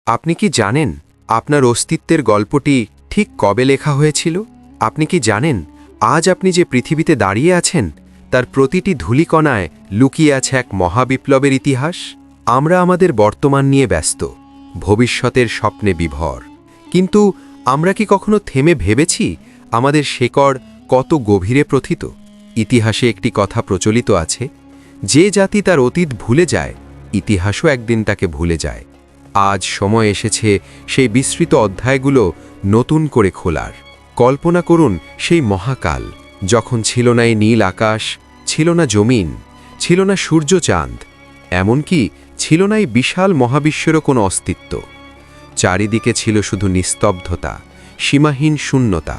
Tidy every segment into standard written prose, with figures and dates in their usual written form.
আপনি কি জানেন আপনার অস্তিত্বের গল্পটি ঠিক কবে লেখা হয়েছিল? আপনি কি জানেন আজ আপনি যে পৃথিবীতে দাঁড়িয়ে আছেন তার প্রতিটি ধূলিকণায় লুকিয়ে আছে এক মহাবিপ্লবের ইতিহাস? আমরা আমাদের বর্তমান নিয়ে ব্যস্ত, ভবিষ্যতের স্বপ্নে বিভোর, কিন্তু আমরা কি কখনো থেমে ভেবেছি আমাদের শেকড় কত গভীরে প্রথিত? ইতিহাসে একটি কথা প্রচলিত আছে, যে জাতি তার অতীত ভুলে যায় ইতিহাসও একদিন তাকে ভুলে যায়। আজ সময় এসেছে সেই বিস্তৃত অধ্যায়গুলো নতুন করে খোলার। কল্পনা করুন সেই মহাকাল, যখন ছিল না এই নীল আকাশ, ছিল না জমিন, ছিল না সূর্য চাঁদ, এমনকি ছিল না এই বিশাল মহাবিশ্বেরও কোনো অস্তিত্ব। চারিদিকে ছিল শুধু নিস্তব্ধতা, সীমাহীন শূন্যতা।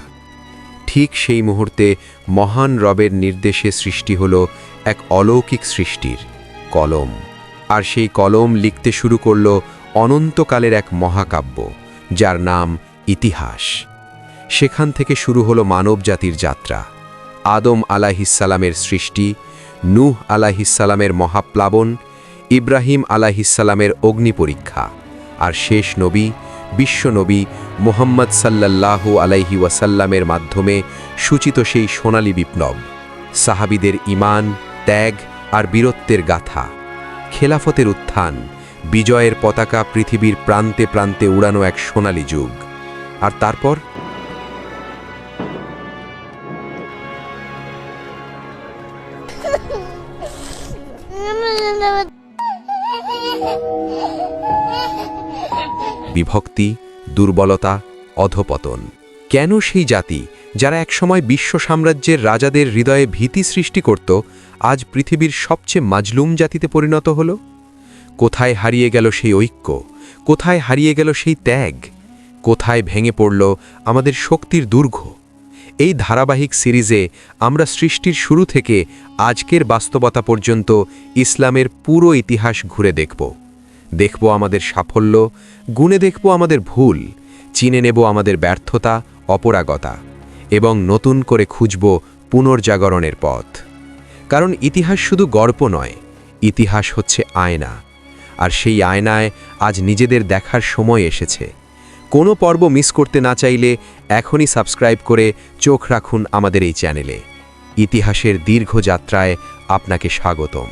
ঠিক সেই মুহূর্তে মহান রবের নির্দেশে সৃষ্টি হল এক অলৌকিক সৃষ্টির কলম। আর সেই কলম লিখতে শুরু করল অনন্তকালের এক মহাকাব্য, যার নাম ইতিহাস। সেখান থেকে শুরু হলো মানবজাতির যাত্রা। আদম আলাইহিসসালামের সৃষ্টি, নূহ আলাইহিসসালামের মহাপ্লাবন, ইব্রাহিম আলাইহিসসালামের অগ্নিপরীক্ষা, আর শেষ নবী, বিশ্বনবী মুহাম্মদ সাল্লাল্লাহু আলাইহি ওয়াসাল্লামের মাধ্যমে সূচিত সেই সোনালী বিপ্লব। সাহাবীদের ঈমান, ত্যাগ আর বীরত্বের গাথা, খেলাফতের উত্থান, বিজয়ের পতাকা পৃথিবীর প্রান্তে প্রান্তে উড়ানো এক সোনালী যুগ। আর তারপর বিভক্তি, দুর্বলতা, অধপতন। কেন সেই জাতি যারা একসময় বিশ্ব সাম্রাজ্যের রাজাদের হৃদয়ে ভীতি সৃষ্টি করত, আজ পৃথিবীর সবচেয়ে মাজলুম জাতিতে পরিণত হল? কোথায় হারিয়ে গেল সেই ঐক্য? কোথায় হারিয়ে গেল সেই ত্যাগ? কোথায় ভেঙে পড়ল আমাদের শক্তির দুর্গ? এই ধারাবাহিক সিরিজে আমরা সৃষ্টির শুরু থেকে আজকের বাস্তবতা পর্যন্ত ইসলামের পুরো ইতিহাস ঘুরে দেখব। দেখব আমাদের সাফল্য, গুণে দেখব আমাদের ভুল, চিনে নেব আমাদের ব্যর্থতা, অপরাগতা, এবং নতুন করে খুঁজব পুনর্জাগরণের পথ। কারণ ইতিহাস শুধু গল্প নয়, ইতিহাস হচ্ছে আয়না। আর সেই আয়নায় আজ নিজেদের দেখার সময় এসেছে। কোনো পর্ব মিস করতে না চাইলে এখনই সাবস্ক্রাইব করে চোখ রাখুন আমাদের এই চ্যানেলে। ইতিহাসের দীর্ঘ যাত্রায় আপনাকে স্বাগতম।